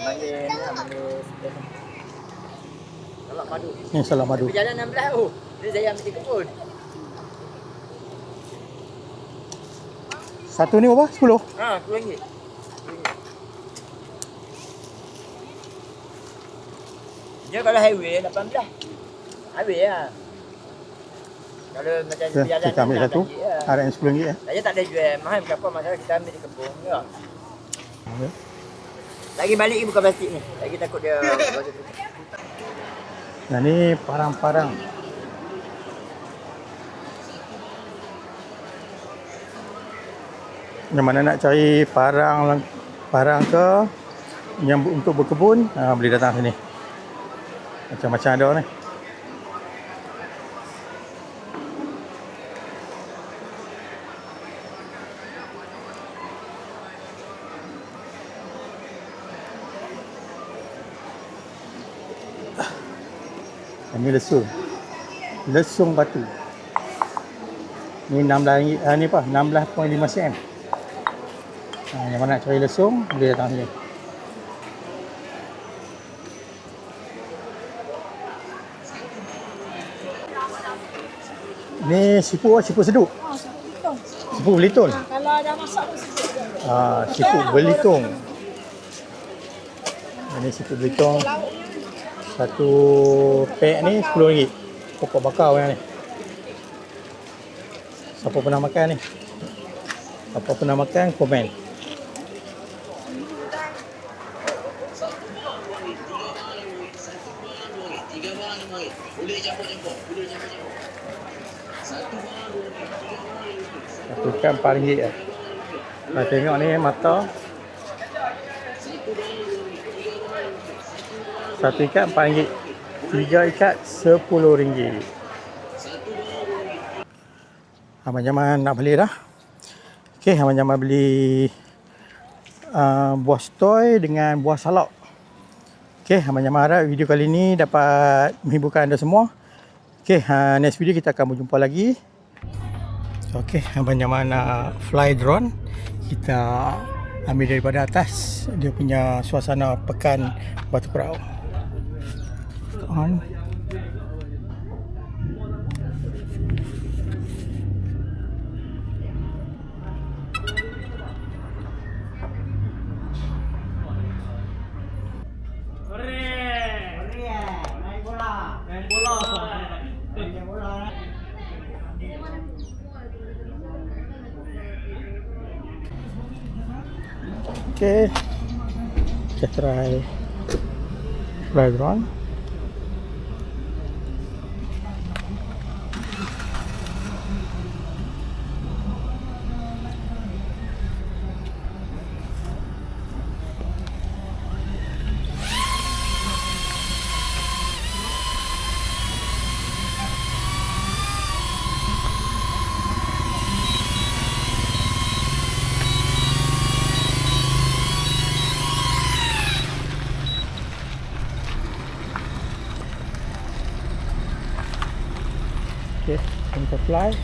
Speaker 5: salak madu.
Speaker 1: Ni salak madu.
Speaker 5: Berjalan 16 oh. Dia saya ambil di kebun.
Speaker 1: Satu ni berapa? 10?
Speaker 5: RM10. Dia kalau highway 18. Highway lah. Kalau macam
Speaker 1: Ya, kita ambil satu. Ada yang RM10 ya.
Speaker 5: Saya tak ada jual mahal berapa masalah kita ambil di kebun je.
Speaker 1: Okay.
Speaker 5: Lagi balik ni bukan plastik ni. Lagi takut dia
Speaker 1: Nah ni parang-parang. Yang mana nak cari parang ke yang untuk berkebun, boleh datang sini. Macam-macam ada ni. Ini lesung batu. Ni 16 ni apa? 16.5 cm. Yang mana nak cari lesung boleh datang sini. Ni sipu seduk. Sipu belitung.
Speaker 4: Kalau ada masak pun sedap.
Speaker 1: Sipu belitung. Ini sipu belitung. Satu pack ni RM10. Pokok bakar yang ni. Siapa pernah makan ni? Siapa pernah makan, komen. Satu ikan RM4 lah. Nah, tengok ni mata. Satu ikat RM4. 3 ikat RM10. Abang Jamal nak beli dah. Okey, Abang Jamal beli buah stoy dengan buah salak. Okey, Abang Jamal harap video kali ni dapat menghiburkan anda semua. Okey, next video kita akan berjumpa lagi. Okey, Abang Jamal nak fly drone. Kita ambil daripada atas dia punya suasana pekan Batu Kurau. On. Okay, kita try drone. Okay, kita fly.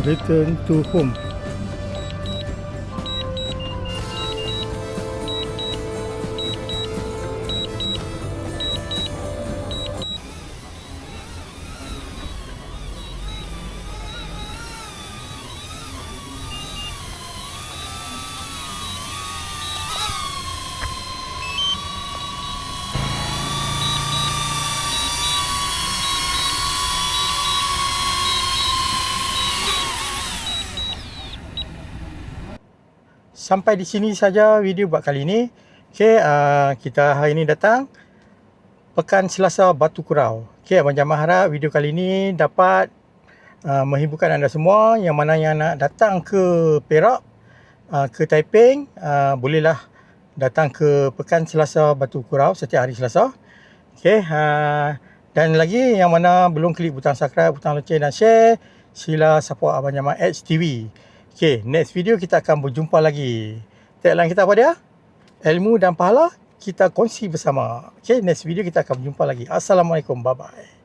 Speaker 1: return to home. Sampai di sini saja video buat kali ini. Okey, kita hari ini datang Pekan Selasa Batu Kurau. Okey, Abang Jamal harap video kali ini dapat menghiburkan anda semua yang mana yang nak datang ke Perak, ke Taiping, bolehlah datang ke Pekan Selasa Batu Kurau setiap hari Selasa. Okey, dan lagi yang mana belum klik butang subscribe, butang loceng dan share, sila support Abang Jamal HTV. Okay, next video kita akan berjumpa lagi. Tagline kita apa dia? Ilmu dan pahala kita kongsi bersama. Okay, next video kita akan berjumpa lagi. Assalamualaikum, bye-bye.